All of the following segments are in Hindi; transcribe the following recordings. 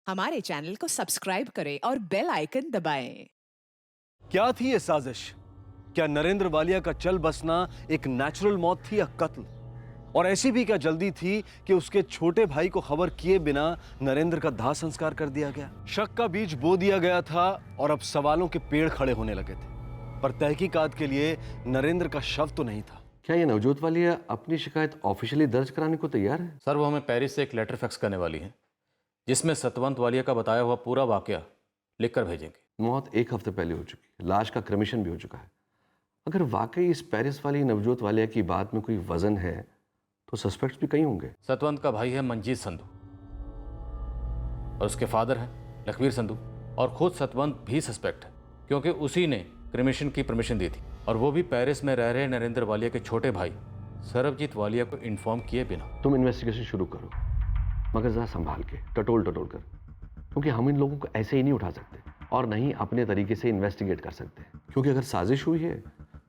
हमारे चैनल को सब्सक्राइब करें और बेल आइकन दबाएं। क्या थी ये साजिश? क्या नरेंद्र वालिया का चल बसना एक नेचुरल मौत थी या कत्ल? और ऐसी भी क्या जल्दी थी कि उसके छोटे भाई को खबर किए बिना नरेंद्र का दाह संस्कार कर दिया गया? शक का बीज बो दिया गया था और अब सवालों के पेड़ खड़े होने लगे थे। पर तहकीकात के लिए नरेंद्र का शव तो नहीं था। क्या ये नवजोत वालिया अपनी शिकायत ऑफिशियली दर्ज कराने को तैयार है? सर, वो हमें पेरिस से एक लेटर फैक्स करने वाली है जिसमें सतवंत वालिया का बताया हुआ पूरा वाकया लिखकर भेजेंगे। मौत 1 हफ्ते पहले हो चुकी है, लाश का क्रमिशन भी हो चुका है। अगर वाकई इस पेरिस वाली नवजोत वालिया की बात में कोई वजन है तो सस्पेक्ट्स भी कई होंगे। सतवंत का भाई है मंजीत संधू और उसके फादर हैं लखवीर संधू, और खुद सतवंत भी सस्पेक्ट है क्योंकि उसी ने क्रिमेशन की परमिशन दी थी, और वो भी पेरिस में रह रहे नरेंद्र वालिया के छोटे भाई सरबजीत वालिया को इन्फॉर्म किए बिना। तुम इन्वेस्टिगेशन शुरू करो, मगर ज़रा संभाल के, टटोल टटोल कर, क्योंकि हम इन लोगों को ऐसे ही नहीं उठा सकते और नहीं अपने तरीके से इन्वेस्टिगेट कर सकते। क्योंकि अगर साजिश हुई है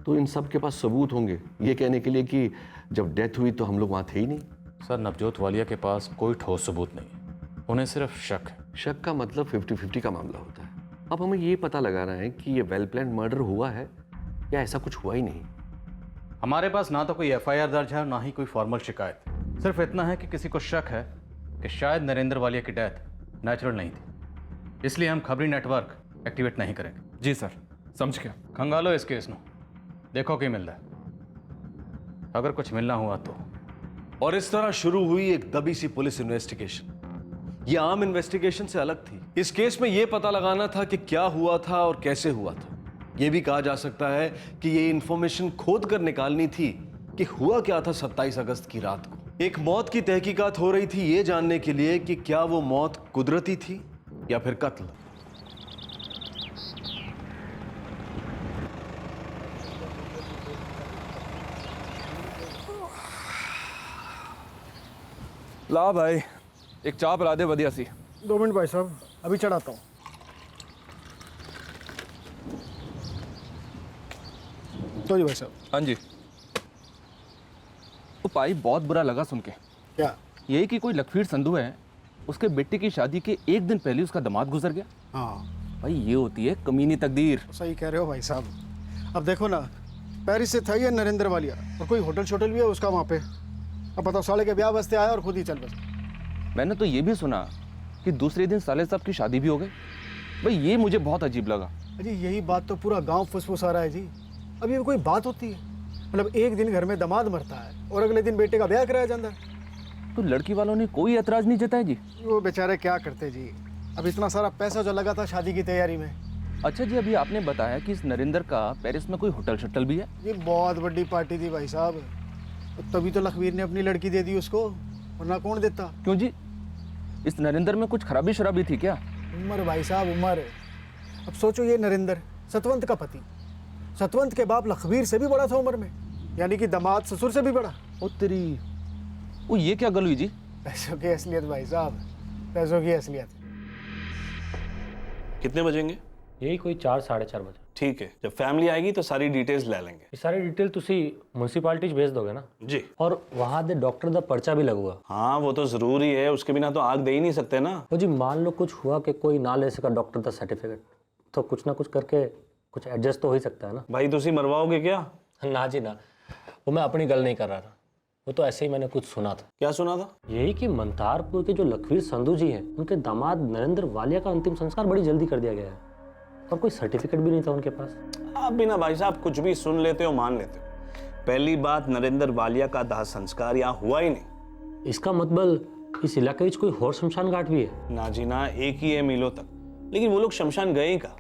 तो इन सब के पास सबूत होंगे ये कहने के लिए कि जब डेथ हुई तो हम लोग वहाँ थे ही नहीं। सर, नवजोत वालिया के पास कोई ठोस सबूत नहीं है, उन्हें सिर्फ शक है। शक का मतलब 50-50 का मामला होता है। अब हमें ये पता लगाना है कि ये वेल प्लान्ड मर्डर हुआ है या ऐसा कुछ हुआ ही नहीं। हमारे पास ना तो कोई एफआईआर दर्ज है और ना ही कोई फॉर्मल शिकायत। सिर्फ इतना है कि किसी को शक है कि शायद नरेंद्र वालिया की डेथ नेचुरल नहीं थी, इसलिए हम खबरी नेटवर्क एक्टिवेट नहीं करेंगे। जी सर, समझ गया। खंगालो इस केस नो, देखो क्या मिल रहा है, अगर कुछ मिलना हुआ तो। और इस तरह शुरू हुई एक दबी सी पुलिस इन्वेस्टिगेशन। ये आम इन्वेस्टिगेशन से अलग थी। इस केस में यह पता लगाना था कि क्या हुआ था और कैसे हुआ था। यह भी कहा जा सकता है कि यह इंफॉर्मेशन खोद कर निकालनी थी कि हुआ क्या था 27 अगस्त की रात को। एक मौत की तहकीकात हो रही थी ये जानने के लिए कि क्या वो मौत कुदरती थी या फिर कत्ल। ला भाई, एक चाय पिला दे बढ़िया सी। 2 मिनट भाई साहब, अभी चढ़ाता हूँ। तो जी भाई साहब। हाँ जी। तो भाई बहुत बुरा लगा सुन के। क्या? यही कि कोई लखवीर संधू है, उसके बेटे की शादी के 1 दिन पहले उसका दामाद गुजर गया। हाँ, भाई ये होती है कमीनी तकदीर। सही कह रहे हो भाई साहब। अब देखो ना, पेरिस से था ये नरेंद्र वालिया और कोई होटल शोटल भी है उसका वहाँ पे। अब बताओ, साले के ब्याह वास्ते आया और खुद ही चल बस। मैंने तो ये भी सुना कि दूसरे दिन साले साहब की शादी भी हो गई। भाई ये मुझे बहुत अजीब लगा। अजी यही बात तो पूरा गांव फुसफुसा रहा है जी। अब ये कोई बात होती है? मतलब एक दिन घर में दामाद मरता है और अगले दिन बेटे का ब्याह कराया जाता है। तो लड़की वालों ने कोई एतराज नहीं जताया जी? वो बेचारे क्या करते जी। अब इतना सारा पैसा जो लगा था शादी की तैयारी में। अच्छा जी, अभी आपने बताया कि इस नरेंद्र का पेरिस में कोई होटल शटल भी है। ये बहुत बड़ी पार्टी थी भाई साहब, तभी तो लखवीर ने अपनी लड़की दे दी उसको, वरना कौन देता। क्यों जी, इस नरेंद्र में कुछ खराबी शराबी थी क्या? उम्र भाई साहब, उम्र। अब सोचो, ये नरेंद्र सतवंत का पति, सतवंत के बाप लखवीर से भी बड़ा था उम्र में, यानी कि दामाद ससुर से भी बड़ा। ओ तेरी, वो ये क्या गल हुई जी? पैसों की असलियत भाई साहब, पैसों की असलियत। कितने बजेंगे? यही कोई 4 साढ़े 4 बजे। ठीक है, जब फैमिली आएगी तो सारी डिटेल्स ले लेंगे। ये सारी डिटेल तुसी म्यूनसिपालिटी भेज दोगे ना जी। और वहाँ दे डॉक्टर दा पर्चा भी लगूगा। हाँ, वो तो जरूरी है, उसके बिना तो आग दे ही नहीं सकते ना। वो जी मान लो कुछ हुआ कि कोई ना ले सका डॉक्टर दा सर्टिफिकेट, तो कुछ ना कुछ करके कुछ एडजस्ट तो हो ही सकता है ना। भाई तुसी मरवाओगे क्या? ना जी ना, वो मैं अपनी गल नहीं कर रहा था, वो तो ऐसे ही मैंने कुछ सुना था। क्या सुना था? यही कि मंतारपुर के जो लखवीर संधू जी हैं, उनके दामाद नरेंद्र वालिया का अंतिम संस्कार बड़ी जल्दी कर दिया गया है और कोई सर्टिफिकेट भी नहीं था उनके पास। आप भी ना भाई साहब कुछ भी सुन लेते हो, मान लेते हो। पहली बात, नरेंद्र वालिया का दाह संस्कार यहाँ हुआ ही नहीं। इसका मतलब इस इलाके में कोई और शमशान घाट भी है? ना जी ना, एक ही है मीलों तक। लेकिन वो लोग शमशान गए ही कहाँ?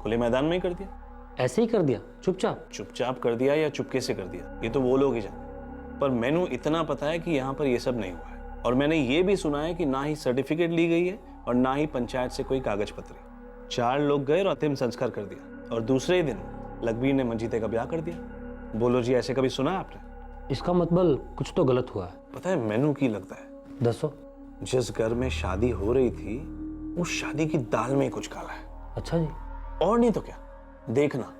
खुले मैदान में ही कर दिया। ऐसे ही कर दिया चुपचाप? चुपचाप कर दिया या चुपके से कर दिया, ये तो वो लोग ही जाने। पर मैंने इतना पता है कि यहाँ पर ये सब नहीं हुआ है। और मैंने ये भी सुना है कि ना ही सर्टिफिकेट ली गई है और ना ही पंचायत से कोई कागज पत्री। 4 लोग गए और अंतिम संस्कार कर दिया, और दूसरे ही दिन लखबीर ने मंजीते का ब्याह कर दिया। बोलो जी, ऐसे कभी सुना है आपने? इसका मतलब कुछ तो गलत हुआ है। पता है मैनू की लगता है? दसो। जिस घर में शादी हो रही थी, उस शादी की दाल में ही कुछ काला है। अच्छा जी। और नहीं तो क्या, देखना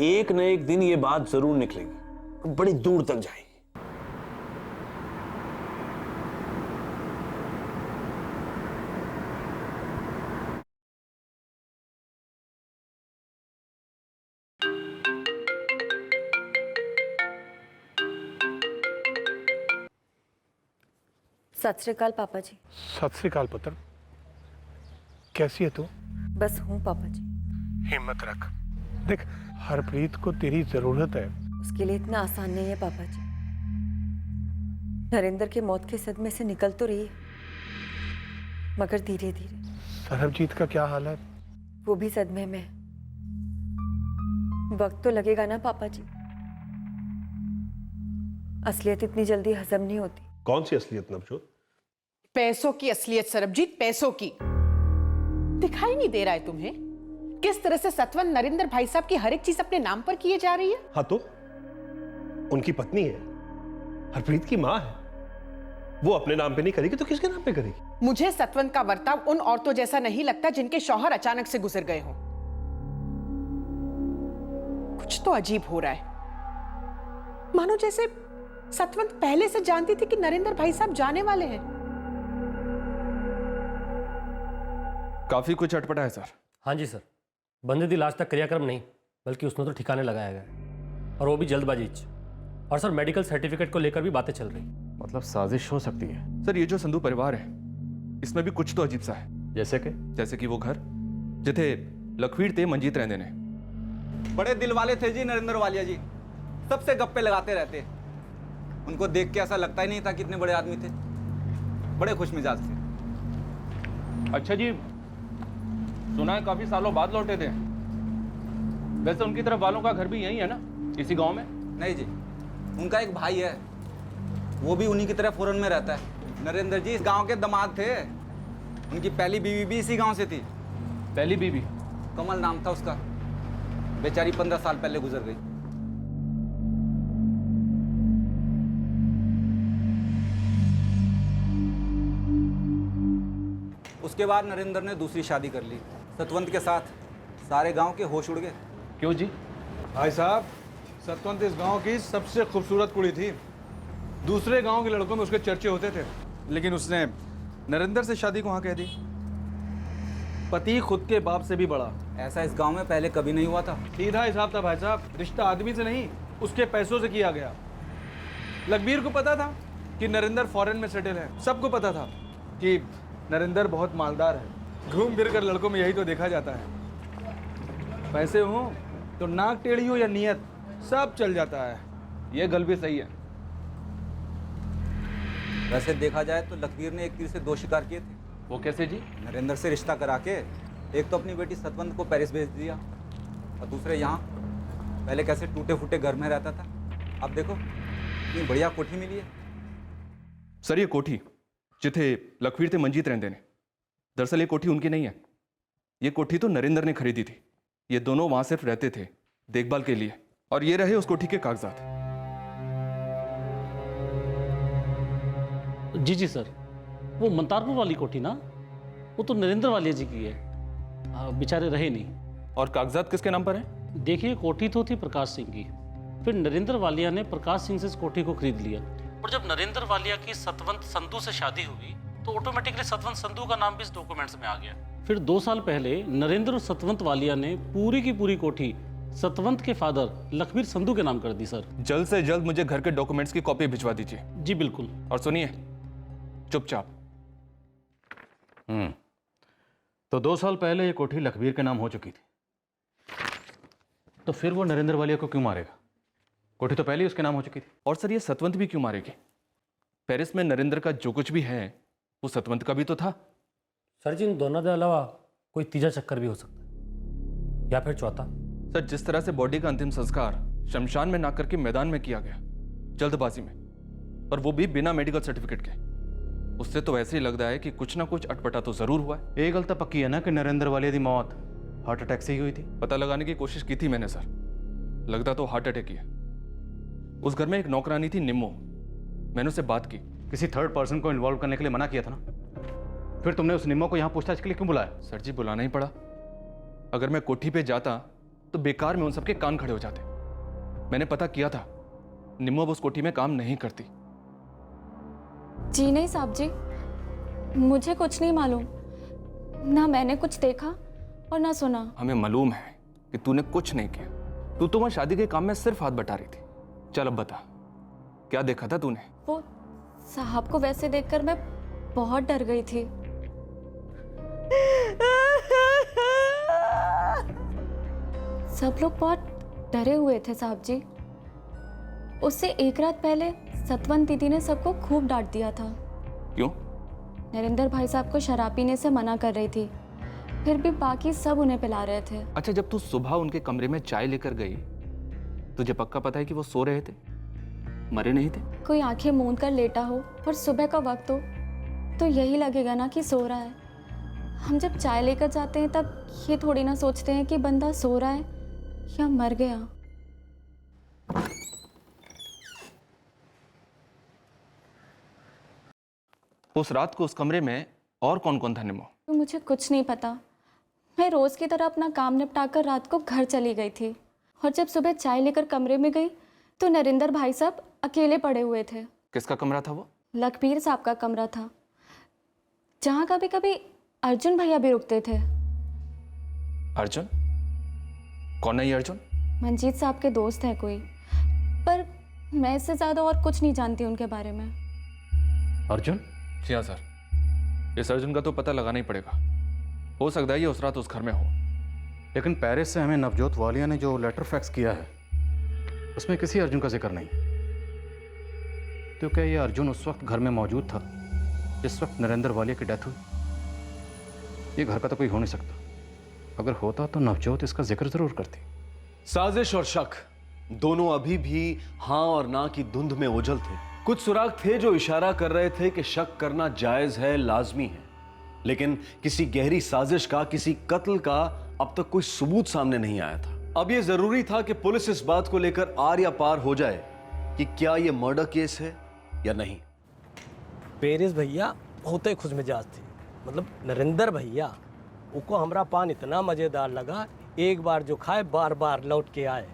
एक न एक दिन ये बात जरूर निकलेगी, बड़ी दूर तक जाएगी। सत श्री अकाल पापा जी। सत श्री अकाल पुत्र, कैसी है तू? बस हूँ पापा जी। हिम्मत रख। देख, हरप्रीत को तेरी जरूरत है। उसके लिए इतना आसान नहीं है पापा जी। नरेंद्र के मौत के सदमे से निकल तो रही है, मगर धीरे धीरे। सरबजीत का क्या हाल है? वो भी सदमे में है। वक्त तो लगेगा ना पापा जी। असलियत इतनी जल्दी हजम नहीं होती। कौन सी असलियत नवजोत? पैसों की असलियत सरबजीत, पैसों की। दिखाई नहीं दे रहा है तुम्हें किस तरह से सतवंत नरेंद्र भाई साहब की हर एक चीज अपने नाम पर किए जा रही है? हाँ तो उनकी पत्नी है, हरप्रीत की मां है। वो अपने नाम पे नहीं करेगी तो किसके नाम पे करेगी? मुझे सतवंत का वर्ताव उन औरतों जैसा नहीं लगता जिनके शौहर अचानक से गुजर गए हों। कुछ तो अजीब हो रहा है, मानो जैसे सतवंत पहले से जानती थी कि नरेंद्र भाई साहब जाने वाले हैं। काफी कुछ अटपटा है सर। हाँ जी सर, बंदे लाश तक क्रियाक्रम नहीं बल्कि उसने तो ठिकाने लगाया गया है, और वो भी जल्दबाजी च। और सर मेडिकल सर्टिफिकेट को लेकर भी बातें चल रही। मतलब साजिश हो सकती है। सर ये जो संधू परिवार है इसमें भी कुछ तो अजीब सा है। जैसे कि वो घर जिथे लखवीर थे मंजीत रहंदे ने। बड़े दिल वाले थे जी नरेंद्र वालिया जी, सबसे गप्पे लगाते रहते। उनको देख के ऐसा लगता ही नहीं था कि इतने बड़े आदमी थे। बड़े खुश मिजाज थे। अच्छा जी, सुना है काफी सालों बाद लौटे थे। वैसे उनकी तरफ वालों का घर भी यही है ना, इसी गांव में? नहीं जी, उनका एक भाई है, वो भी उन्हीं की तरह फौरन में रहता है। नरेंद्र जी इस गांव के दामाद थे। उनकी पहली बीवी भी इसी गांव से थी। पहली बीवी? कमल नाम था उसका। बेचारी 15 साल पहले गुजर गई। उसके बाद नरेंद्र ने दूसरी शादी कर ली सतवंत के साथ। सारे गांव के होश उड़ गए। क्यों जी? भाई साहब, सतवंत इस गांव की सबसे खूबसूरत कुड़ी थी। दूसरे गांव के लड़कों में उसके चर्चे होते थे, लेकिन उसने नरेंद्र से शादी को हाँ कह दी। पति खुद के बाप से भी बड़ा। ऐसा इस गांव में पहले कभी नहीं हुआ था। सीधा हिसाब था भाई साहब, रिश्ता आदमी से नहीं उसके पैसों से किया गया। लखबीर को पता था कि नरेंद्र फॉरेन में सेटल है। सबको पता था कि नरेंद्र बहुत मालदार है। घूम फिर कर लड़कों में यही तो देखा जाता है। पैसे हो तो नाक टेढ़ी हो या नियत, सब चल जाता है। ये गल भी सही है। वैसे देखा जाए तो लखबीर ने एक तीर से दो शिकार किए थे। वो कैसे जी? नरेंद्र से रिश्ता करा के एक तो अपनी बेटी सतवंत को पेरिस भेज दिया, और दूसरे यहाँ पहले कैसे टूटे फूटे घर में रहता था, अब देखो इतनी बढ़िया कोठी मिली है। सर ये कोठी जिथे लखवीर थे मंजीत रहंदे ने, दरअसल ये कोठी उनकी नहीं है। ये कोठी तो नरेंद्र ने खरीदी थी। ये दोनों वहां सिर्फ रहते थे देखभाल के लिए, और ये रहे उस कोठी के कागजात। जी सर, वो मंतारपुर वाली कोठी ना, वो तो नरेंद्र वालिया जी की है। बेचारे रहे नहीं। और कागजात किसके नाम पर हैं? देखिए, कोठी तो थी प्रकाश सिंह की, फिर नरेंद्र वालिया ने प्रकाश सिंह से इस कोठी को खरीद लिया। और जब नरेंद्र वालिया की सतवंत संधू से शादी हुई तो ऑटोमेटिकली सतवंत संधू का नाम भी इस डॉक्यूमेंट्स में आ गया। फिर 2 साल पहले नरेंद्र और सतवंत वालिया ने पूरी की पूरी कोठी सतवंत के फादर लखबीर संधू के नाम कर दी। सर जल्द से जल्द मुझे घर के डॉक्यूमेंट्स की कॉपी भिजवा दीजिए। जी बिल्कुल। और सुनिए, चुपचाप। तो 2 साल पहले ये कोठी लखबीर के नाम हो चुकी थी, तो फिर वो नरेंद्र वालिया को क्यों मारेगा? कोठी तो पहले ही उसके नाम हो चुकी थी। और सर ये सतवंत भी क्यों मारेगी? पेरिस में नरेंद्र का जो कुछ भी है वो सतवंत का भी तो था। सर जी, इन दोनों के अलावा कोई तीजा चक्कर भी हो सकता है, या फिर चौथा। सर जिस तरह से बॉडी का अंतिम संस्कार शमशान में ना करके मैदान में किया गया, जल्दबाजी में, और वो भी बिना मेडिकल सर्टिफिकेट के, उससे तो ऐसे ही लग रहा है कि कुछ ना कुछ अटपटा तो जरूर हुआ है। एक गल तो पक्की है ना कि नरेंद्र वालिया की मौत हार्ट अटैक से ही हुई थी। पता लगाने की कोशिश की थी मैंने सर, लगता तो हार्ट अटैक ही है। उस घर में एक नौकरानी थी निम्मो, मैंने उससे बात की। किसी थर्ड पर्सन को इन्वॉल्व करने के लिए मना किया था ना, फिर तुमने उस निम्मो को यहाँ पूछताछ के लिए क्यों बुलाया? सर जी बुलाना ही पड़ा। अगर मैं कोठी पे जाता तो बेकार में उन सबके कान खड़े हो जाते। मैंने पता किया था, निम्मो अब उस कोठी में काम नहीं करती। जी नहीं साहब जी, मुझे कुछ नहीं मालूम। ना मैंने कुछ देखा और ना सुना। हमें मालूम है कि तूने कुछ नहीं किया। तू तो वहां शादी के काम में सिर्फ हाथ बटा रही थी। चल अब बता, क्या देखा था तूने? वो साहब को वैसे देखकर मैं बहुत डर गई थी। सब लोग बहुत डरे हुए थे साहब जी। उससे एक रात पहले सतवंत दीदी ने सबको खूब डांट दिया था। क्यों? नरेंद्र भाई साहब को शराब पीने से मना कर रही थी, फिर भी बाकी सब उन्हें पिला रहे थे। अच्छा, जब तू सुबह उनके कमरे में चाय लेकर गई, तुझे पक्का पता है कि वो सो रहे थे, मरे नहीं थे? कोई आंखें मूंद कर लेटा हो और सुबह का वक्त हो तो यही लगेगा ना कि सो रहा है। हम जब चाय लेकर जाते हैं तब ये थोड़ी ना सोचते हैं कि बंदा सो रहा है या मर गया। उस रात को उस कमरे में और कौन कौन था निमो? तो मुझे कुछ नहीं पता। मैं रोज़ की तरह अपना काम निपटाकर रात को घर चली गई थी और जब सुबह चाय लेकर कमरे में गई तो नरेंद्र भाई साहब अकेले पड़े हुए थे। किसका कमरा था वो? लखबीर साहब का कमरा था, जहाँ कभी कभी अर्जुन भैया भी रुकते थे। अर्जुन? कौन है ये अर्जुन? मंजीत साहब के दोस्त हैं कोई, पर मैं इससे ज़्यादा और कुछ नहीं जानती उनके बारे में। अर्जुन? जी हाँ सर, इस अर्जुन का तो पता लगाना ही पड़ेगा। हो सकता है ये उस रात उस घर में हो। लेकिन पेरिस से हमें नवजोत वालिया ने जो लेटर फैक्स किया है उसमें किसी अर्जुन का जिक्र नहीं। तो क्या ये अर्जुन उस वक्त घर में मौजूद था जिस वक्त नरेंद्र वालिया की डेथ हुई? ये घर का तो कोई हो नहीं सकता। अगर होता तो नवजोत इसका जिक्र जरूर करती। साजिश और शक दोनों अभी भी हाँ और ना की धुंध में ओझल थे। कुछ सुराग थे जो इशारा कर रहे थे कि शक करना जायज है, लाजमी है, लेकिन किसी गहरी साजिश का, किसी कत्ल का अब तक कोई सबूत सामने नहीं आया था। अब यह जरूरी था कि पुलिस इस बात को लेकर आर या पार हो जाए कि क्या यह मर्डर केस है या नहीं। पेरिस भैया बहुत ही खुश मिजाज थी। मतलब नरेंद्र भैया उनको हमारा पान इतना मजेदार लगा, एक बार जो खाए बार बार लौट के आए।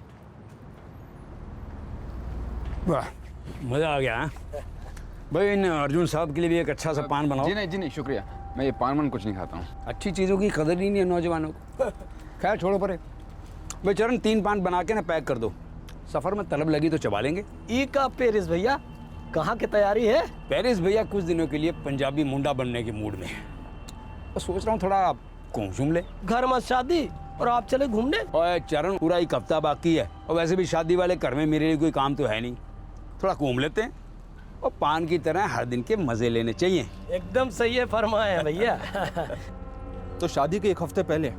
वाह, मज़ा आ गया है भाई। इन अर्जुन साहब के लिए भी एक अच्छा सा पान बनाओ। जी नहीं शुक्रिया, मैं ये पान मन कुछ नहीं खाता हूँ। अच्छी चीज़ों की कदर ही नहीं है नौजवानों को। खैर छोड़ो परे। भाई चरण 3 पान बना के ना पैक कर दो, सफ़र में तलब लगी तो चबा लेंगे। ई का पेरिस भैया कहाँ की तैयारी है? पेरिस भैया कुछ दिनों के लिए पंजाबी मुंडा बनने के मूड में है, तो सोच रहा हूँ थोड़ा घूम ले। घर में शादी और आप चले घूमने? और चरण पूरा 1 हफ्ता बाकी है, और वैसे भी शादी वाले घर में मेरे लिए कोई काम तो है नहीं, थोड़ा घूम लेते हैं और पान की तरह हर दिन के मजे लेने चाहिए। एकदम सही है, फरमाया भैया। तो शादी के 1 हफ्ते पहले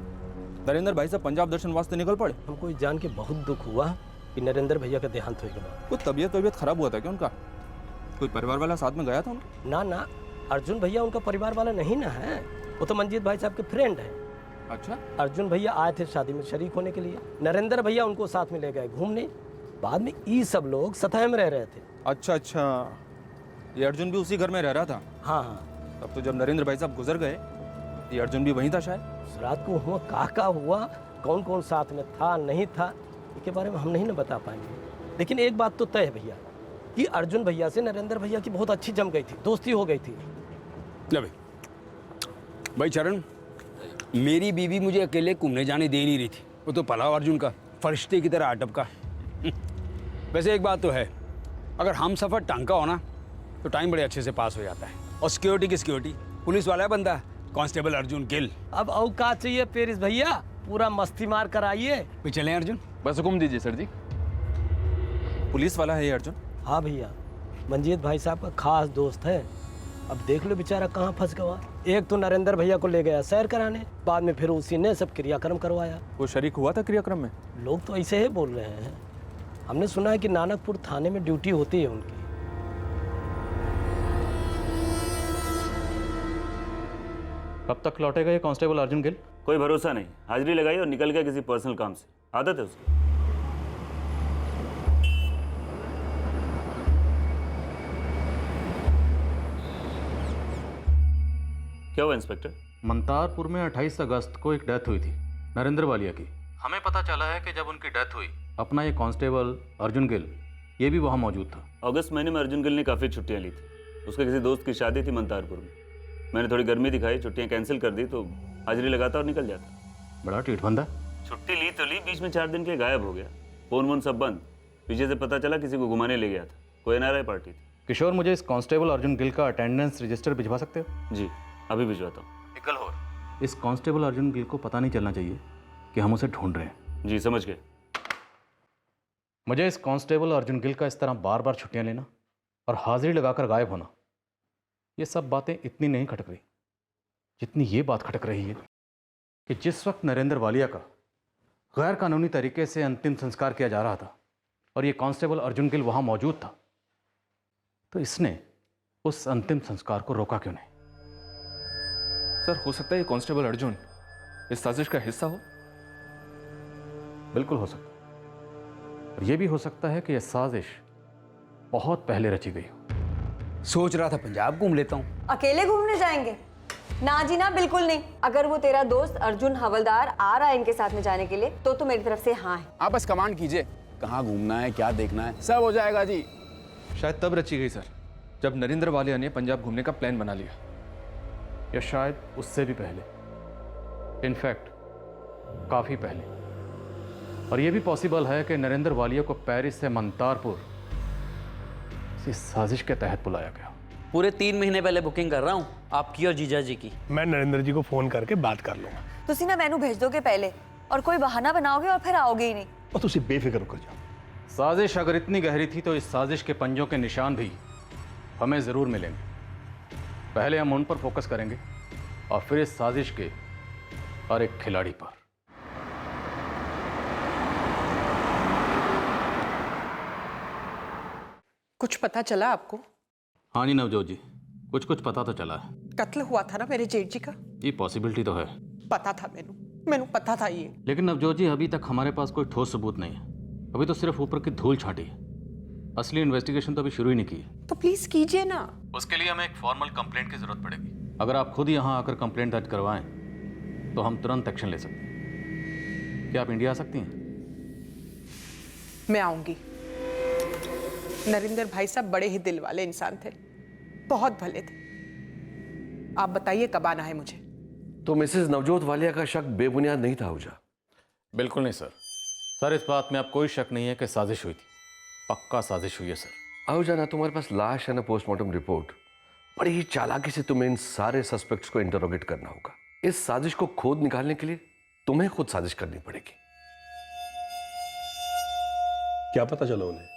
नरेंद्र भाई साहब पंजाब दर्शन वास्ते निकल पड़े। हमको जान के बहुत दुख हुआ कि नरेंद्र भैया का देहांत हो गया। कोई तबीयत खराब हुआ था क्या उनका? कोई परिवार वाला साथ में गया था उनका? ना ना, अर्जुन भैया उनका परिवार वाला नहीं ना है, वो तो मंजीत भाई साहब के फ्रेंड है। अच्छा, अर्जुन भैया आए थे शादी में शरीक होने के लिए, नरेंद्र भैया उनको साथ में ले गए घूमने। बाद में ये सब लोग सतह में रह रहे थे। अच्छा, ये अर्जुन भी उसी घर में रह रहा था? हाँ हाँ। तब तो जब नरेंद्र भाई साहब गुजर गए ये अर्जुन भी वहीं था शायद। उस रात को हुआ का हुआ, कौन कौन साथ में था नहीं था, इसके बारे में हम नहीं ना बता पाएंगे। लेकिन एक बात तो तय है भैया कि अर्जुन भैया से नरेंद्र भैया की बहुत अच्छी जम गई थी, दोस्ती हो गई थी। ले भाई चरण, मेरी बीवी मुझे अकेले घूमने जाने दे नहीं रही थी, वो तो पलाव अर्जुन का फरिश्ते की तरह अटप का। वैसे एक बात तो है, अगर हम सफ़र ढंग का हो ना तो टाइम बड़े अच्छे से पास हो जाता है। और सिक्योरिटी की सिक्योरिटी, पुलिस वाला है बंदा, कांस्टेबल अर्जुन गिल। अब औकात चाहिए पेरिस भैया, पूरा मस्ती मार कर आइए। भी चलें अर्जुन? बस हुक्म दीजिए सर जी। पुलिस वाला है ये अर्जुन? हाँ भैया, मंजीत भाई साहब का खास दोस्त है। अब देख लो बेचारा कहाँ फंस गया। एक तो नरेंद्र भैया को ले गया सैर कराने, बाद में फिर उसी ने सब क्रियाक्रम करवाया। वो शरीक हुआ था क्रियाक्रम में? लोग तो ऐसे ही बोल रहे हैं। हमने सुना है कि नानकपुर थाने में ड्यूटी होती है उनकी। कब तक लौटेगा ये कांस्टेबल अर्जुन गिल? कोई भरोसा नहीं, हाजिरी लगाई और निकल गया किसी पर्सनल काम से, आदत है उसकी। क्या हुआ इंस्पेक्टर? मंतारपुर में 28 अगस्त को एक डेथ हुई थी नरेंद्र वालिया की। हमें पता चला है कि जब उनकी डेथ हुई अपना ये कांस्टेबल अर्जुन गिल ये भी वहाँ मौजूद था। अगस्त महीने में अर्जुन गिल ने काफ़ी छुट्टियाँ ली थी, उसके किसी दोस्त की शादी थी मंतारपुर में। मैंने थोड़ी गर्मी दिखाई, छुट्टियाँ कैंसिल कर दी तो हाजिरी लगाता और निकल जाता। बड़ा टीठ बंदा। छुट्टी ली तो ली, बीच में 4 दिन के लिए गायब हो गया, फोन वोन सब बंद। पीछे से पता चला किसी को घुमाने ले गया था, कोई NRI पार्टी थी। किशोर, मुझे इस कांस्टेबल अर्जुन गिल का अटेंडेंस रजिस्टर भिजवा सकते हो? जी अभी भिजवाता हूँ। एक गल और, इस कांस्टेबल अर्जुन गिल को पता नहीं चलना चाहिए कि हम उसे ढूंढ रहे हैं। जी समझ गए। मुझे इस कांस्टेबल अर्जुन गिल का इस तरह बार बार छुट्टियां लेना और हाजिरी लगाकर गायब होना, ये सब बातें इतनी नहीं खटक रही जितनी ये बात खटक रही है कि जिस वक्त नरेंद्र वालिया का गैर कानूनी तरीके से अंतिम संस्कार किया जा रहा था और ये कांस्टेबल अर्जुन गिल वहां मौजूद था, तो इसने उस अंतिम संस्कार को रोका क्यों नहीं? सर हो सकता है ये कांस्टेबल अर्जुन इस साजिश का हिस्सा हो। बिल्कुल हो सकता है, और यह भी हो सकता है कि यह साजिश बहुत पहले रची गई हो। सोच रहा था पंजाब घूम लेता हूँ। अकेले घूमने जाएंगे? ना जी ना, बिल्कुल नहीं। अगर वो तेरा दोस्त अर्जुन हवलदार आ रहा है इनके साथ में जाने के लिए तो मेरी तरफ से हाँ है। आप बस कमांड कीजिए, कहाँ घूमना है, क्या देखना है, सब हो जाएगा जी। शायद तब रची गई सर जब नरेंद्र वालिया ने पंजाब घूमने का प्लान बना लिया, या शायद उससे भी पहले, इनफैक्ट काफी पहले। और यह भी पॉसिबल है कि नरेंद्र वालिया को पेरिस से मंतारपुर इसी साजिश के तहत बुलाया गया। पूरे 3 महीने पहले बुकिंग कर रहा हूँ, आपकी और जीजा जी की। मैं नरेंद्र जी को फोन करके बात कर लूंगा। तुसी ना मैनू भेज दोगे पहले और कोई बहाना बनाओगे और फिर आओगे ही नहीं। और तुसी बेफिक्र होकर जाओ। साजिश अगर इतनी गहरी थी तो इस साजिश के पंजों के निशान भी हमें जरूर मिलेंगे। पहले हम उन पर फोकस करेंगे और फिर इस साजिश के हर एक खिलाड़ी पर। कुछ पता चला आपको? हाँ जी नवजोत जी, कुछ कुछ पता तो चला है। कत्ल हुआ था ना मेरे जेठ जी का? ये पॉसिबिलिटी तो है। पता था मैनू पता था ये। लेकिन नवजोत जी, अभी तक हमारे पास कोई ठोस सबूत नहीं है। अभी तो सिर्फ ऊपर की धूल छाटी है, असली इन्वेस्टिगेशन तो अभी शुरू ही नहीं की है। तो प्लीज कीजिए ना। उसके लिए हमें एक फॉर्मल कंप्लेंट की जरूरत पड़ेगी। अगर आप खुद यहाँ आकर कंप्लेंट दर्ज करवाएं तो हम तुरंत एक्शन ले सकते हैं। क्या आप इंडिया आ सकती हैं? मैं आऊंगी। नरेंद्र भाई साहब बड़े ही दिल वाले इंसान थे, बहुत भले थे। आप बताइए कब आना है मुझे? तो मिसेस नवजोत वालिया का शक बेबुनियाद नहीं था आहूजा? बिल्कुल नहीं सर। सर, इस बात में आप कोई शक नहीं है कि साजिश हुई थी। पक्का साजिश हुई है सर। आहूजा, ना तुम्हारे पास लाश है ना पोस्टमार्टम रिपोर्ट। बड़ी ही चालाकी से तुम्हें इन सारे सस्पेक्ट्स को इंटरोगेट करना होगा। इस साजिश को खोद निकालने के लिए तुम्हें खुद साजिश करनी पड़ेगी। क्या पता चला उन्हें?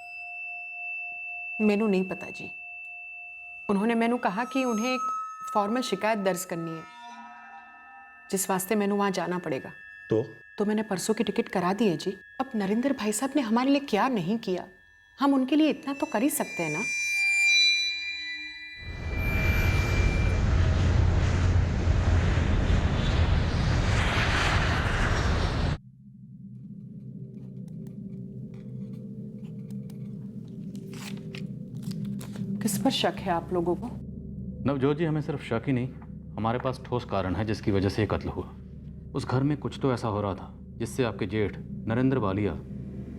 मैनू नहीं पता जी। उन्होंने मैनू कहा कि उन्हें एक फॉर्मल शिकायत दर्ज करनी है, जिस वास्ते मैनू वहां जाना पड़ेगा। तो मैंने परसों की टिकट करा दी है जी। अब नरेंद्र भाई साहब ने हमारे लिए क्या नहीं किया, हम उनके लिए इतना तो कर ही सकते हैं ना। किस पर शक है आप लोगों को? नवजोत जी, हमें सिर्फ शक ही नहीं, हमारे पास ठोस कारण है जिसकी वजह से ये कत्ल हुआ। उस घर में कुछ तो ऐसा हो रहा था जिससे आपके जेठ नरेंद्र वालिया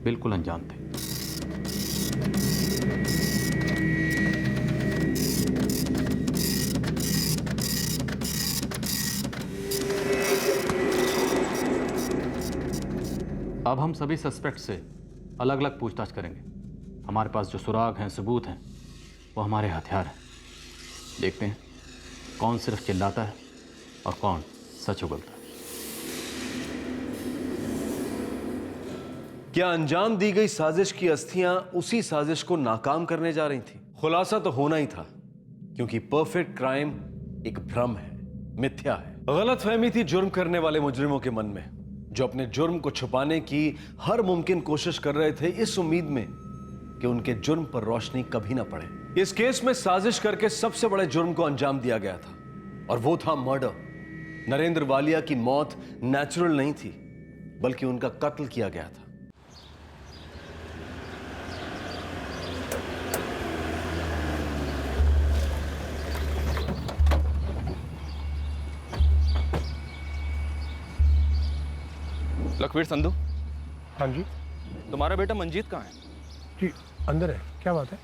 बिल्कुल अनजान थे। अब हम सभी सस्पेक्ट से अलग अलग पूछताछ करेंगे। हमारे पास जो सुराग हैं, सबूत हैं, वो हमारे हथियार हैं। देखते हैं कौन सिर्फ चिल्लाता है और कौन सच उगलता है। क्या अंजाम दी गई साजिश की अस्थियां उसी साजिश को नाकाम करने जा रही थी? खुलासा तो होना ही था, क्योंकि परफेक्ट क्राइम एक भ्रम है, मिथ्या है। गलतफहमी थी जुर्म करने वाले मुजरिमों के मन में, जो अपने जुर्म को छुपाने की हर मुमकिन कोशिश कर रहे थे, इस उम्मीद में कि उनके जुर्म पर रोशनी कभी ना पड़े। इस केस में साजिश करके सबसे बड़े जुर्म को अंजाम दिया गया था, और वो था मर्डर। नरेंद्र वालिया की मौत नेचुरल नहीं थी, बल्कि उनका कत्ल किया गया था। लखवीर संधू। हाँ जी। तुम्हारा बेटा मंजीत कहाँ है? जी अंदर है। क्या बात है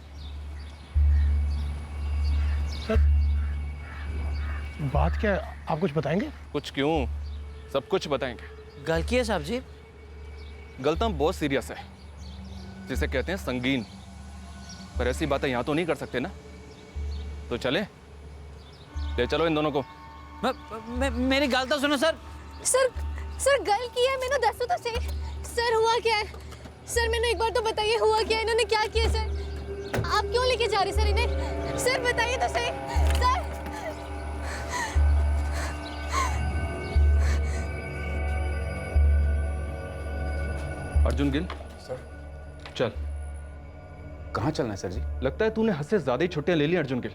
सर? बात क्या है, आप कुछ बताएंगे? कुछ क्यों, सब कुछ बताएंगे। गल की है साहब जी? गलत बहुत सीरियस है, जिसे कहते हैं संगीन। पर ऐसी बातें यहाँ तो नहीं कर सकते ना, तो चले, ले चलो इन दोनों को। मेरी गल तो सुनो सर। सर गल की है, मैंने दसो तो सही सर हुआ क्या है। सर मैंने एक बार तो बताइए हुआ क्या है, इन्होंने क्या किया सर? आप क्यों लेके जा रहे सर इन्हें? सर बताइए तो सही सर। अर्जुन गिल, सर। चल। कहाँ चलना है सर जी? लगता है तूने हद से ज्यादा ही छुट्टियां ले ली अर्जुन गिल,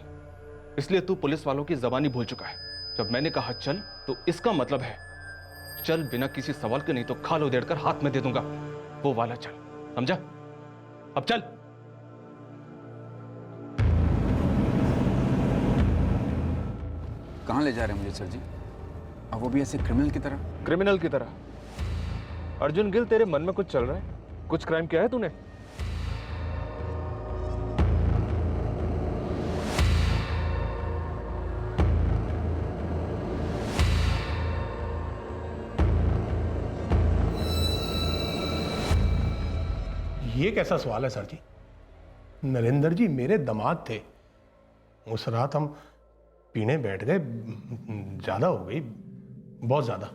इसलिए तू पुलिस वालों की जबानी भूल चुका है। जब मैंने कहा चल तो इसका मतलब है चल बिना किसी सवाल के, नहीं तो खाल उधेड़ कर हाथ में दे दूंगा, वो वाला चल, समझा? अब चल। कहाँ ले जा रहे हैं मुझे सर जी? अब वो भी ऐसे क्रिमिनल की तरह? क्रिमिनल की तरह? अर्जुन गिल, तेरे मन में कुछ चल रहा है? कुछ क्राइम किया है तूने? ये कैसा सवाल है सर जी? नरेंद्र जी मेरे दामाद थे। उस रात हम पीने बैठ गए, ज्यादा हो गई, बहुत ज्यादा,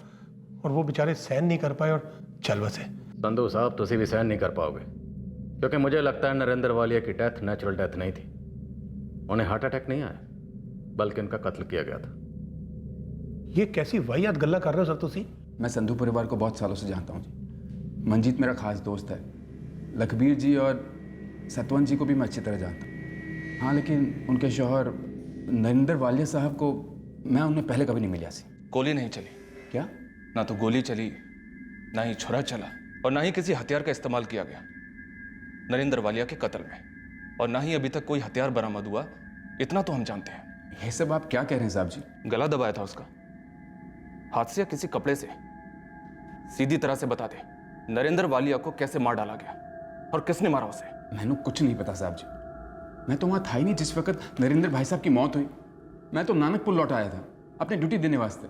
और वो बेचारे सहन नहीं कर पाए और चल बसे। संधू साहब, तुसी भी सहन नहीं कर पाओगे, क्योंकि मुझे लगता है नरेंद्र वालिया की डेथ नेचुरल डेथ नहीं थी। उन्हें हार्ट अटैक नहीं आया, बल्कि उनका कत्ल किया गया था। ये कैसी वाहियात गल्ला कर रहे हो सर तुसी? मैं संधू परिवार को बहुत सालों से जानता हूँ जी। मंजीत मेरा खास दोस्त है, लखबीर जी और सतवंत जी को भी मैं अच्छी तरह जानता हूँ। हाँ, लेकिन उनके शौहर नरेंद्र वालिया साहब को मैं उन्हें पहले कभी नहीं मिला सी। गोली नहीं चली। क्या? ना तो गोली चली, ना ही छुरा चला, और ना ही किसी हथियार का इस्तेमाल किया गया नरेंद्र वालिया के कत्ल में, और ना ही अभी तक कोई हथियार बरामद हुआ, इतना तो हम जानते हैं। ये सब आप क्या कह रहे हैं साहब जी? गला दबाया था उसका, हाथ से या किसी कपड़े से। सीधी तरह से बता दे, नरेंद्र वालिया को कैसे मार डाला गया और किसने मारा उसे? मैंने कुछ नहीं पता साहब जी। मैं तो वहाँ था ही नहीं जिस वक्त नरेंद्र भाई साहब की मौत हुई। मैं तो नानकपुर लौट आया था अपनी ड्यूटी देने वास्ते।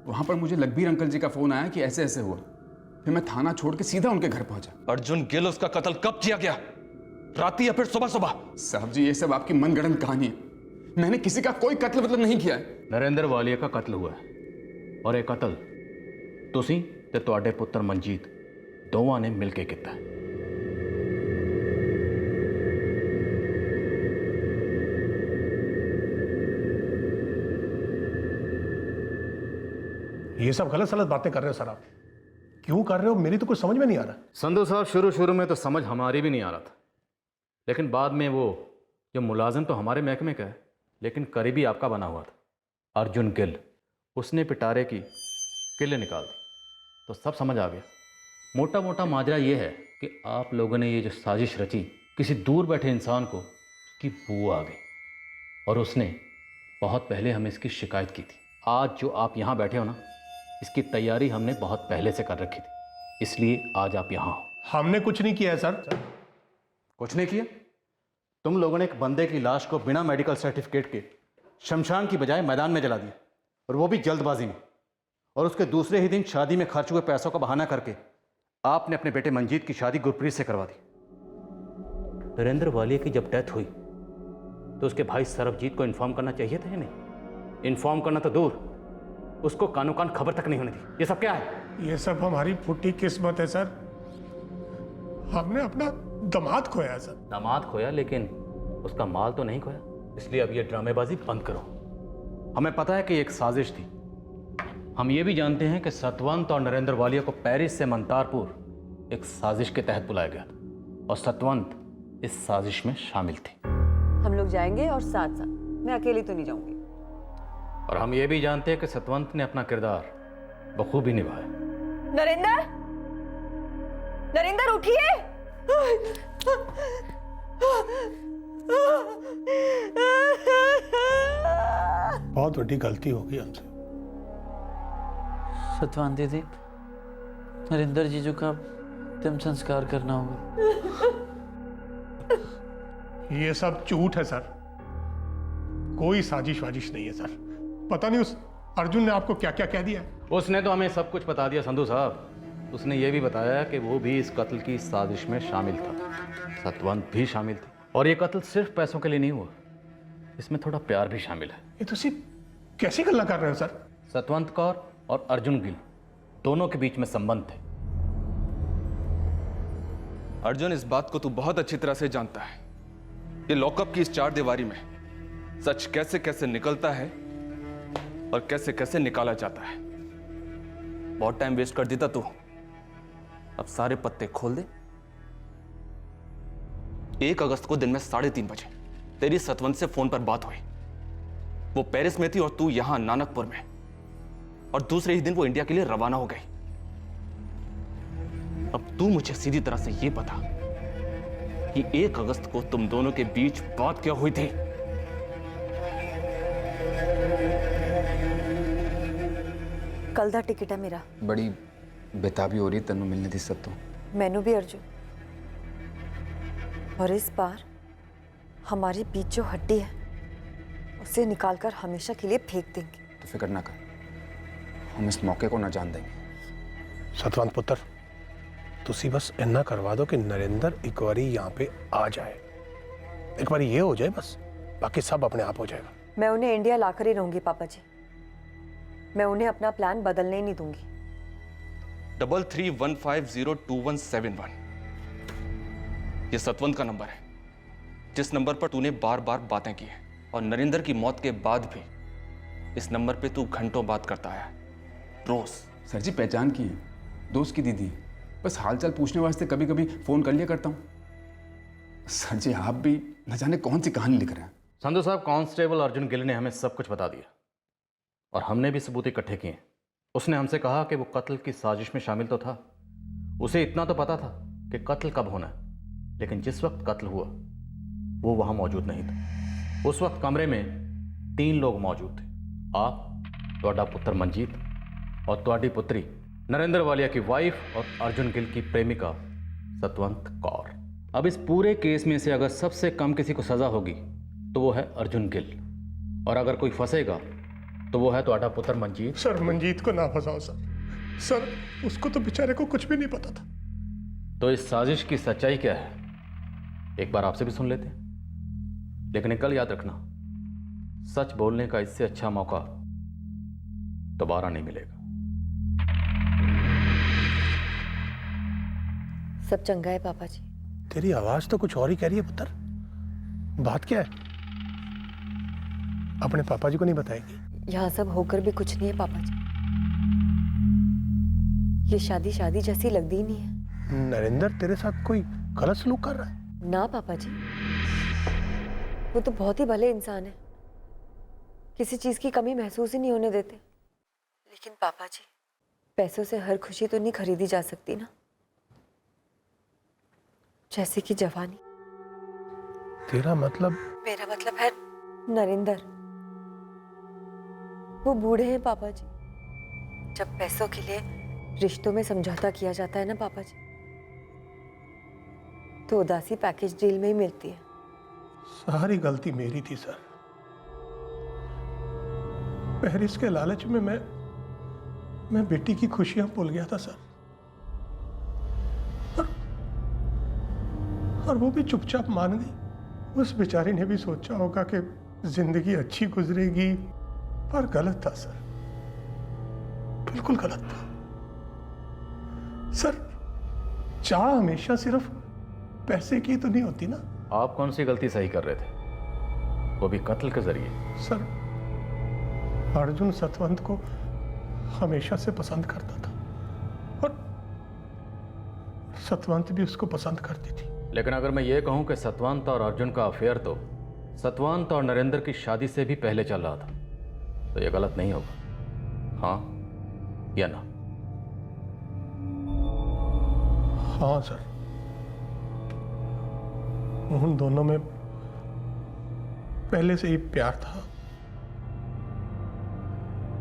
वहाँ पर मुझे लखबीर अंकल जी का फोन आया कि ऐसे ऐसे हुआ, फिर मैं थाना छोड़ के सीधा उनके घर पहुंचा। अर्जुन गिल, उसका कत्ल कब किया गया? रात या फिर सुबह सुबह? साहब जी, ये सब आपकी मनगढ़ंत कहानी है। मैंने किसी का कोई कत्ल मतलब नहीं किया है। नरेंद्र वालिया का कत्ल हुआ है, और ये कत्ल तुसी ते तुहाडे पुत्र मंजीत दोवां ने मिलके किया है। ये सब गलत सलत बातें कर रहे हो सर आप। क्यों कर रहे हो? मेरी तो कुछ समझ में नहीं आ रहा। संधू साहब, शुरू में तो समझ हमारी भी नहीं आ रहा था, लेकिन बाद में वो जो मुलाजिम तो हमारे महकमे का है, लेकिन करीबी आपका बना हुआ था, अर्जुन गिल, उसने पिटारे की किले निकाल दी, तो सब समझ आ गया। मोटा मोटा माजरा ये है कि आप लोगों ने ये जो साजिश रची, किसी दूर बैठे इंसान को उसकी बू आ गई, और उसने बहुत पहले हमें इसकी शिकायत की थी। आज जो आप यहाँ बैठे हो ना, इसकी तैयारी हमने बहुत पहले से कर रखी थी, इसलिए आज आप यहाँ हो। हमने कुछ नहीं किया है सर। कुछ नहीं किया? तुम लोगों ने एक बंदे की लाश को बिना मेडिकल सर्टिफिकेट के शमशान की बजाय मैदान में जला दिया, और वो भी जल्दबाजी में। और उसके दूसरे ही दिन शादी में खर्च हुए पैसों का बहाना करके आपने अपने बेटे मंजीत की शादी गुरप्रीत से करवा दी। नरेंद्र वालिया की जब डेथ हुई तो उसके भाई सरबजीत को इन्फॉर्म करना चाहिए था या नहीं? इन्फॉर्म करना तो दूर, उसको कानो कान खबर तक नहीं होने दी। ये सब क्या है? ये सब हमारी फुटी किस्मत है सर। हमने अपना दामाद खोया है सर। दामाद खोया, लेकिन उसका माल तो नहीं खोया। इसलिए अब ये ड्रामेबाजी बंद करो। हमें पता है कि ये एक साजिश थी। हम ये भी जानते हैं कि सतवंत और नरेंद्र वालिया को पेरिस से मंतारपुर एक साजिश के तहत बुलाया गया था, और सतवंत इस साजिश में शामिल थी। हम लोग जाएंगे और साथ साथ, मैं अकेली तो नहीं जाऊंगी। और हम ये भी जानते हैं कि सतवंत ने अपना किरदार बखूबी निभाया। नरेंद्र, नरेंद्र उठिए। बहुत बड़ी गलती हो गई हमसे। सतवान दीदी, नरेंद्र जीजू का अंतिम संस्कार करना होगा। ये सब झूठ है सर, कोई साजिश वाजिश नहीं है सर। पता नहीं उस अर्जुन ने आपको क्या क्या कह दिया है। उसने तो हमें सब कुछ बता दिया संधू साहब। उसने ये भी बताया कि वो भी इस कत्ल की साजिश में शामिल था, सतवंत भी शामिल थी, और ये कत्ल सिर्फ पैसों के लिए नहीं हुआ, इसमें थोड़ा प्यार भी शामिल है। ये तुसी कैसी गल्ला कर रहे हो सर? सतवंत कौर और अर्जुन गिल दोनों के बीच में संबंध थे। अर्जुन, इस बात को तू बहुत अच्छी तरह से जानता है। ये लॉकअप की इस चार दीवारी में सच कैसे कैसे निकलता है और कैसे कैसे निकाला जाता है। बहुत टाइम वेस्ट कर देता तू, अब सारे पत्ते खोल दे। 1 अगस्त को दिन में 3:30 बजे तेरी सतवंत से फोन पर बात हुई। वो पेरिस में थी और तू यहां नानकपुर में, और दूसरे ही दिन वो इंडिया के लिए रवाना हो गई। अब तू मुझे सीधी तरह से ये बता कि 1 अगस्त को तुम दोनों के बीच बात क्या हुई थी? कल दा टिकट है मेरा। बड़ी बेताबी हो रही तेनों मिलने दी सत्तू। मैनू भी अर्जुन, और इस बार हमारे बीच जो हड्डी है उसे निकालकर हमेशा के लिए फेंक देंगे। तो फिक्र ना कर, हम इस मौके को ना जान देंगे। सतवंत पुत्र, तुसी बस इन्ना करवा दो कि नरेंद्र एक बारी यहाँ पे आ जाए। एक बारी ये हो जाए बस, बाकी सब अपने आप हो जाएगा। मैं उन्हें इंडिया लाकर ही रहूंगी पापा जी। मैं उन्हें अपना प्लान बदलने ही नहीं दूंगी। 33150217 ये सतवंत का नंबर है, जिस नंबर पर तूने बार बार बातें की हैं, और नरेंद्र की मौत के बाद भी इस नंबर पे तू घंटों बात करता है, रोज। सर जी पहचान की है, दोस्त की दीदी, बस हालचाल पूछने वास्ते कभी कभी फोन कर लिया करता हूँ। सर जी आप भी न जाने कौन सी कहानी लिख रहे हैं। संधू साहब, कांस्टेबल अर्जुन गिल ने हमें सब कुछ बता दिया और हमने भी सबूत इकट्ठे किए। उसने हमसे कहा कि वो कत्ल की साजिश में शामिल तो था। उसे इतना तो पता था कि कत्ल कब होना है, लेकिन जिस वक्त कत्ल हुआ वो वहां मौजूद नहीं था। उस वक्त कमरे में 3 लोग मौजूद थे, आप, ਤੁਹਾਡਾ पुत्र मंजीत और ਤੁਹਾਡੀ पुत्री नरेंद्र वालिया की वाइफ और अर्जुन गिल की प्रेमिका सतवंत कौर। अब इस पूरे केस में से अगर सबसे कम किसी को सजा होगी तो वो है अर्जुन गिल, और अगर कोई फंसेगा तो वो है ਤੁਹਾਡਾ पुत्र मंजीत। सर मंजीत को ना फंसाओ सर। सर उसको तो बेचारे को कुछ भी नहीं पता था। तो इस साजिश की सच्चाई क्या है एक बार आपसे भी सुन लेते हैं, लेकिन कल याद रखना, सच बोलने का इससे अच्छा मौका दोबारा नहीं मिलेगा। सब चंगा है पापा जी। तेरी आवाज तो कुछ और ही कह रही है पुत्र। बात क्या है? अपने पापा जी को नहीं बताएगी? यहाँ सब होकर भी कुछ नहीं है पापा जी। ये शादी शादी जैसी लगती ही नहीं है। नरेंद्र तेरे साथ कोई गलत सलूक कर रहा है? ना पापा जी, वो तो बहुत ही भले इंसान है, किसी चीज की कमी महसूस ही नहीं होने देते। लेकिन पापा जी, पैसों से हर खुशी तो नहीं खरीदी जा सकती ना, जैसे कि जवानी। तेरा मतलब? मेरा मतलब है नरेंद्र। वो बूढ़े हैं पापा जी। जब पैसों के लिए रिश्तों में समझौता किया जाता है ना पापा जी, तो उदासी पैकेज डील में ही मिलती है। सारी गलती मेरी थी सर। पेरिस के लालच में मैं बेटी की खुशियां भूल गया था सर। और वो भी चुपचाप मान गई। उस बेचारी ने भी सोचा होगा कि जिंदगी अच्छी गुजरेगी, पर गलत था सर, बिल्कुल गलत था सर। चाह हमेशा सिर्फ पैसे की तो नहीं होती ना। आप कौन सी गलती सही कर रहे थे, वो भी कत्ल के जरिए? सर अर्जुन सतवंत को हमेशा से पसंद करता था और सतवंत भी उसको पसंद करती थी। लेकिन अगर मैं ये कहूं कि सतवंत और अर्जुन का अफेयर तो सतवंत और नरेंद्र की शादी से भी पहले चल रहा था, तो ये गलत नहीं होगा, हाँ या ना? हाँ सर, उन दोनों में पहले से ही प्यार था।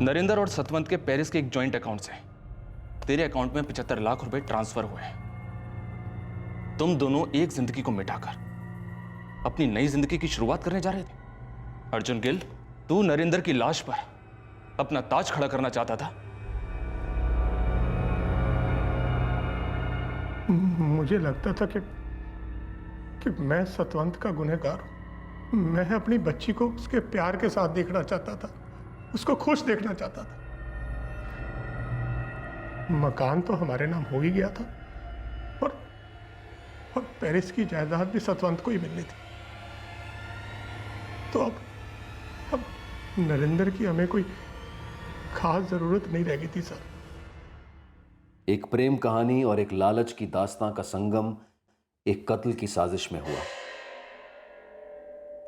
नरेंद्र और सतवंत के पेरिस के एक जॉइंट अकाउंट से तेरे अकाउंट में 75 लाख रुपए ट्रांसफर हुए हैं। तुम दोनों एक जिंदगी को मिटाकर अपनी नई जिंदगी की शुरुआत करने जा रहे थे। अर्जुन गिल, तू नरेंद्र की लाश पर अपना ताज खड़ा करना चाहता था। मुझे लगता था कि कि मैं सतवंत का गुनहगार हूं। मैं अपनी बच्ची को उसके प्यार के साथ देखना चाहता था, उसको खुश देखना चाहता था। मकान तो हमारे नाम हो ही गया था और पेरिस की जायदाद भी सतवंत को ही मिलनी थी। तो अब नरेंद्र की हमें कोई खास जरूरत नहीं रह गई थी सर। एक प्रेम कहानी और एक लालच की दास्तां का संगम एक कत्ल की साजिश में हुआ।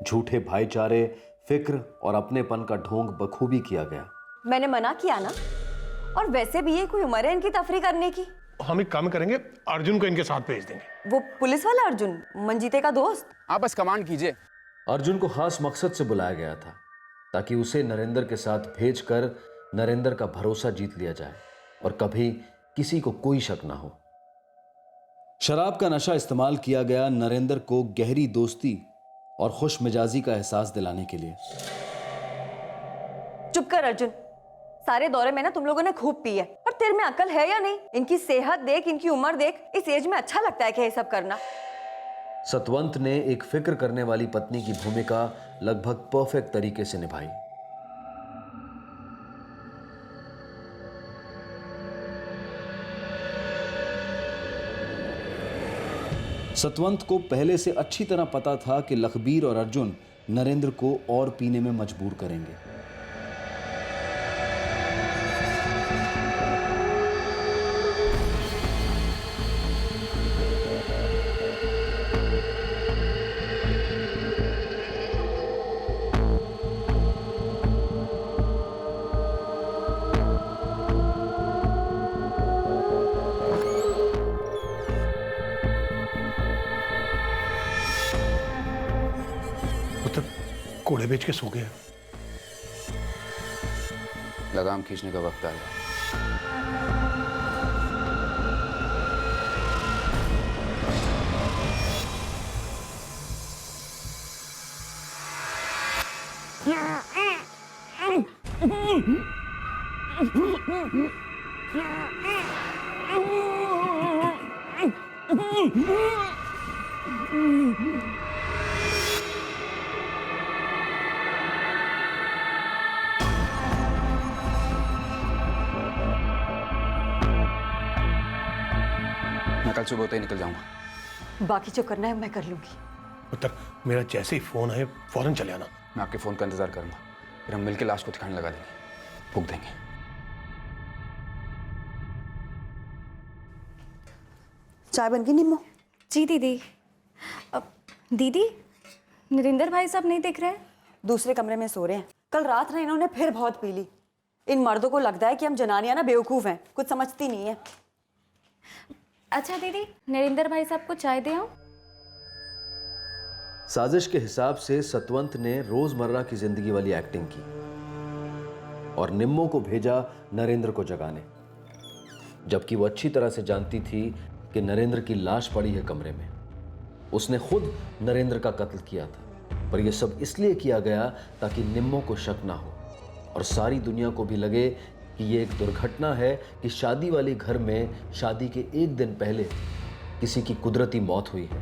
झूठे भाईचारे, फिक्र और अपनेपन का ढोंग बखूबी किया गया। मैंने मना किया ना, और वैसे भी ये कोई उम्र है इनकी तफरी करने की। हम एक काम करेंगे, अर्जुन को इनके साथ भेज देंगे। वो पुलिस वाला अर्जुन, मंजीते का दोस्त। आप बस कमांड कीजिए। अर्जुन को खास मकसद से बुलाया गया था ताकि उसे नरेंद्र के साथ भेजकर नरेंद्र का भरोसा जीत लिया जाए और कभी किसी को कोई शक ना हो। शराब का नशा इस्तेमाल किया गया नरेंद्र को गहरी दोस्ती और खुश मिजाजी का एहसास दिलाने के लिए। चुप कर अर्जुन, सारे दौरे में ना तुम लोगों ने खूब पी है, पर तेरे में अकल है या नहीं? इनकी सेहत देख, इनकी उम्र देख, इस एज में अच्छा लगता है क्या ये सब करना? सतवंत ने एक फिक्र करने वाली पत्नी की भूमिका लगभग परफेक्ट तरीके से निभाई। सतवंत को पहले से अच्छी तरह पता था कि लखबीर और अर्जुन नरेंद्र को और पीने में मजबूर करेंगे। कोड़े बेच के सो गया। लगाम खींचने का वक्त आया। मैं कल सुबह होते ही निकल जाऊंगा। बाकी जो करना है मैं कर लूंगी। पुत्र, मेरा जैसे ही फोन आए फौरन चले आना। मैं आपके फोन का इंतजार करूंगा, फिर हम मिलकर लाश को ठिकाने लगा देंगे, फूंक देंगे। चाय बन गई निम्मो? जी दीदी। दीदी, नरेंद्र भाई साहब नहीं दिख रहे? दूसरे कमरे में सो रहे हैं। कल रात ना इन्होंने फिर बहुत पी ली। इन मर्दों को लगता है कि हम जनानियां ना बेवकूफ हैं, कुछ समझती नहीं है। अच्छा दीदी, नरेंद्र भाई साहब को चाय दे आऊं? साजिश के हिसाब से सतवंत ने रोजमर्रा की जिंदगी वाली एक्टिंग की और निम्मो को भेजा नरेंद्र को जगाने, जबकि वो अच्छी तरह से जानती थी कि नरेंद्र की लाश पड़ी है कमरे में। उसने खुद नरेंद्र का कत्ल किया था, पर यह सब इसलिए किया गया ताकि निम्मो को शक ना हो और सारी दुनिया को भी लगे कि ये एक दुर्घटना है कि शादी वाले घर में शादी के एक दिन पहले किसी की कुदरती मौत हुई है।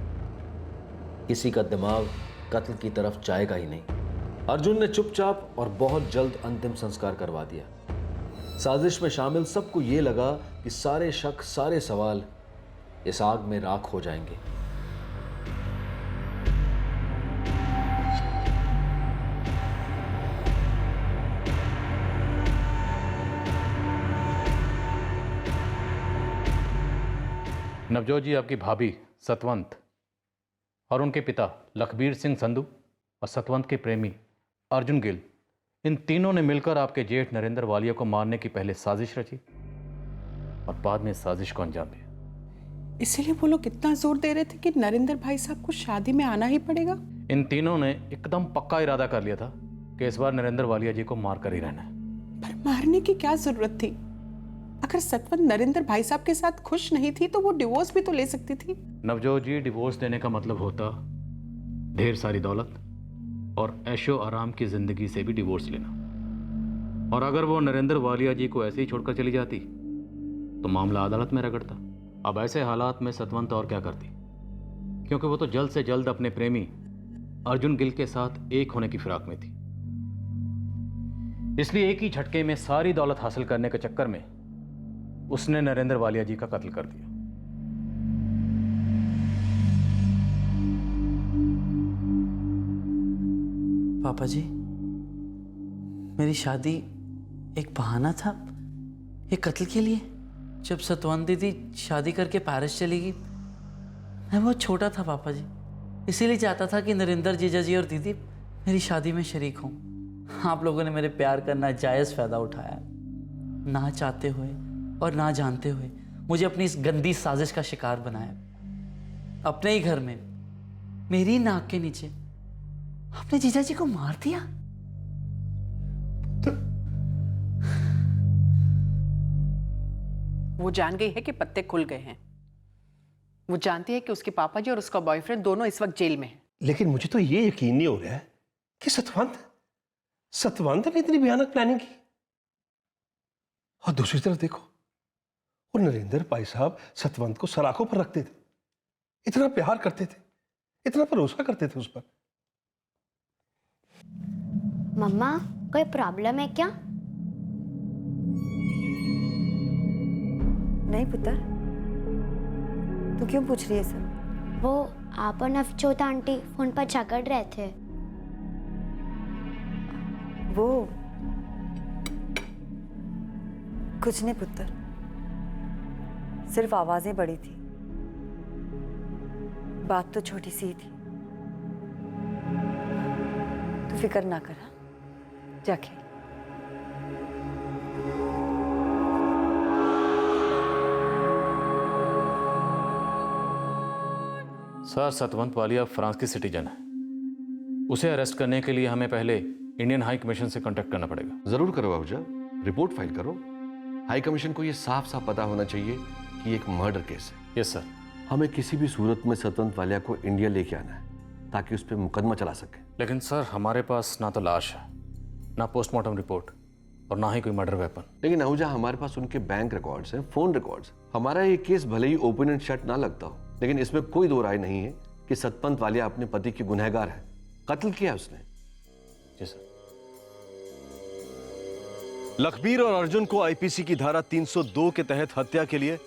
किसी का दिमाग कत्ल की तरफ जाएगा ही नहीं। अर्जुन ने चुपचाप और बहुत जल्द अंतिम संस्कार करवा दिया। साजिश में शामिल सबको ये लगा कि सारे शक, सारे सवाल इस आग में राख हो जाएंगे। नवजोत जी, आपकी भाभी सतवंत और उनके पिता लखबीर सिंह संधू और सतवंत के प्रेमी अर्जुन गिल, इन तीनों ने मिलकर आपके जेठ नरेंद्र वालिया को मारने की पहले साजिश रची और बाद में साजिश को अंजाम दिया। इसीलिए वो लोग इतना जोर दे रहे थे कि नरेंद्र भाई साहब को शादी में आना ही पड़ेगा। इन तीनों ने एकदम पक्का इरादा कर लिया था कि इस बार नरेंद्र वालिया जी को मार कर ही रहना है। पर मारने की क्या जरूरत थी? अगर सतवंत नरेंद्र भाई साहब के साथ खुश नहीं थी तो वो डिवोर्स भी तो ले सकती थी। नवजोत जी, डिवोर्स देने का मतलब होता ढेर सारी दौलत और ऐशो आराम की जिंदगी से भी डिवोर्स लेना। और अगर वो नरेंद्र वालिया जी को ऐसे ही छोड़कर चली जाती तो मामला अदालत में रगड़ता। अब ऐसे हालात में सतवंत और क्या करती? क्योंकि वो तो जल्द से जल्द अपने प्रेमी अर्जुन गिल के साथ एक होने की फिराक में थी। इसलिए एक ही झटके में सारी दौलत हासिल करने के चक्कर में उसने नरेंद्र वालिया जी का कत्ल कर दिया। पापा जी, मेरी शादी एक बहाना था ये कत्ल के लिए। जब सतवंत दीदी शादी करके पेरिस चली गई, मैं बहुत छोटा था पापा जी, इसीलिए चाहता था कि नरेंद्र जीजा जी और दीदी मेरी शादी में शरीक हों। आप लोगों ने मेरे प्यार का नाजायज़ फ़ायदा उठाया, ना चाहते हुए और ना जानते हुए मुझे अपनी इस गंदी साजिश का शिकार बनाया। अपने ही घर में मेरी नाक के नीचे अपने जीजा जी को मार दिया। वो जान गई है कि पत्ते खुल गए हैं। वो जानती है कि उसके पापा जी और उसका बॉयफ्रेंड दोनों इस वक्त जेल में हैं। लेकिन मुझे तो ये यकीन नहीं हो रहा है कि सतवंत ने इतनी भयानक प्लानिंग की। और दूसरी तरफ देखो, और नरेंद्र भाई साहब सतवंत को सलाखों पर रखते थे, इतना प्यार करते थे, इतना भरोसा करते थे उस पर। मम्मा, कोई प्रॉब्लम है क्या? नहीं पुत्र, तू क्यों पूछ रही है सब? वो आप और नवजोत आंटी फोन पर झगड़ रहे थे। वो कुछ नहीं पुत्र, सिर्फ आवाजें बड़ी थी, बात तो छोटी सी ही थी। तू फिक्र ना कर, जाके। सर, सतवंत वालिया फ्रांस की सिटीजन है। उसे अरेस्ट करने के लिए हमें पहले इंडियन हाई कमीशन से कांटेक्ट करना पड़ेगा। जरूर करो अहुजा, रिपोर्ट फाइल करो। हाई कमीशन को ये साफ साफ पता होना चाहिए कि एक मर्डर केस है। Yes sir. हमें किसी भी सूरत में सतवंत वालिया को इंडिया लेके आना है ताकि उस पर मुकदमा चला सके। लेकिन सर, हमारे पास ना तो लाश है, ना पोस्टमार्टम रिपोर्ट और ना ही कोई मर्डर वेपन। लेकिन अहुजा, हमारे पास उनके बैंक रिकॉर्ड्स हैं, फोन रिकॉर्ड्स। हमारा ये केस भले ही ओपन एंड शट ना लगता हो, लेकिन इसमें कोई दो राय नहीं है कि सतवंत वालिया अपने पति की गुनहगार है। कत्ल किया उसने। जी सर। लखबीर और अर्जुन को आईपीसी की धारा 302 के तहत हत्या के लिए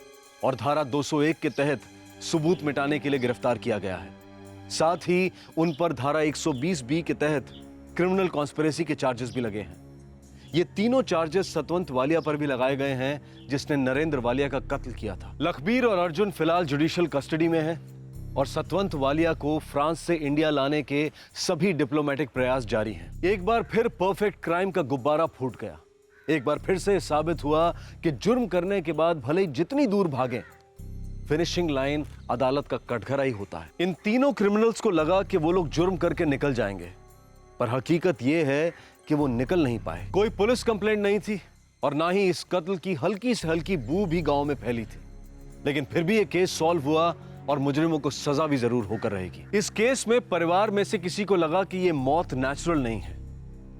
और धारा 201 के तहत सबूत मिटाने के लिए गिरफ्तार किया गया है। साथ ही उन पर धारा 120B के तहत क्रिमिनल कॉन्स्पिरेसी के चार्जेस भी लगे हैं। ये तीनों चार्जेस सतवंत वालिया पर भी लगाए गए हैं, जिसने नरेंद्र वालिया का कत्ल किया था। लखबीर और अर्जुन फिलहाल जुडिशियल कस्टडी में हैं और सतवंत वालिया को फ्रांस से इंडिया लाने के सभी डिप्लोमेटिक प्रयास जारी हैं। एक बार फिर परफेक्ट क्राइम का गुब्बारा फूट गया। एक बार फिर से साबित हुआ कि जुर्म करने के बाद भले ही जितनी दूर भागें, फिनिशिंग लाइन अदालत का कटघरा ही होता है। इन तीनों क्रिमिनल्स को लगा कि वो लोग जुर्म करके निकल जाएंगे, पर हकीकत यह है कि वो निकल नहीं पाए। कोई पुलिस कंप्लेंट नहीं थी और ना ही इस कत्ल की हल्की से हल्की बू भी गांव में फैली थी। लेकिन फिर भी ये केस सॉल्व हुआ और मुजरिमों को सजा भी जरूर होकर रहेगी। इस केस में परिवार में से किसी को लगा कि ये मौत नेचुरल नहीं है।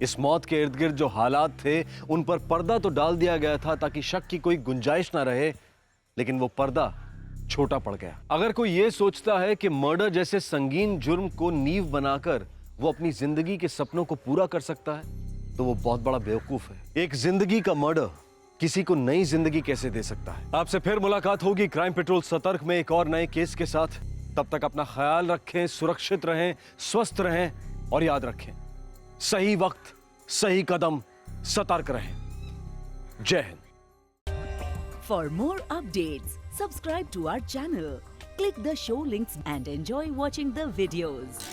इस मौत के इर्द गिर्द जो हालात थे उन पर पर्दा तो डाल दिया गया था ताकि शक की कोई गुंजाइश ना रहे, लेकिन वो पर्दा छोटा पड़ गया। अगर कोई ये सोचता है कि मर्डर जैसे संगीन जुर्म को नींव बनाकर वो अपनी जिंदगी के सपनों को पूरा कर सकता है, तो वो बहुत बड़ा बेवकूफ है। एक जिंदगी का मर्डर किसी को नई जिंदगी कैसे दे सकता है। आपसे फिर मुलाकात होगी क्राइम पेट्रोल सतर्क में एक और नए केस के साथ। तब तक अपना ख्याल रखें, सुरक्षित रहें, स्वस्थ रहें और याद रखें, सही वक्त सही कदम, सतर्क रहें। जय Hind. For more updates, subscribe to our channel, click the show links and enjoy watching the videos.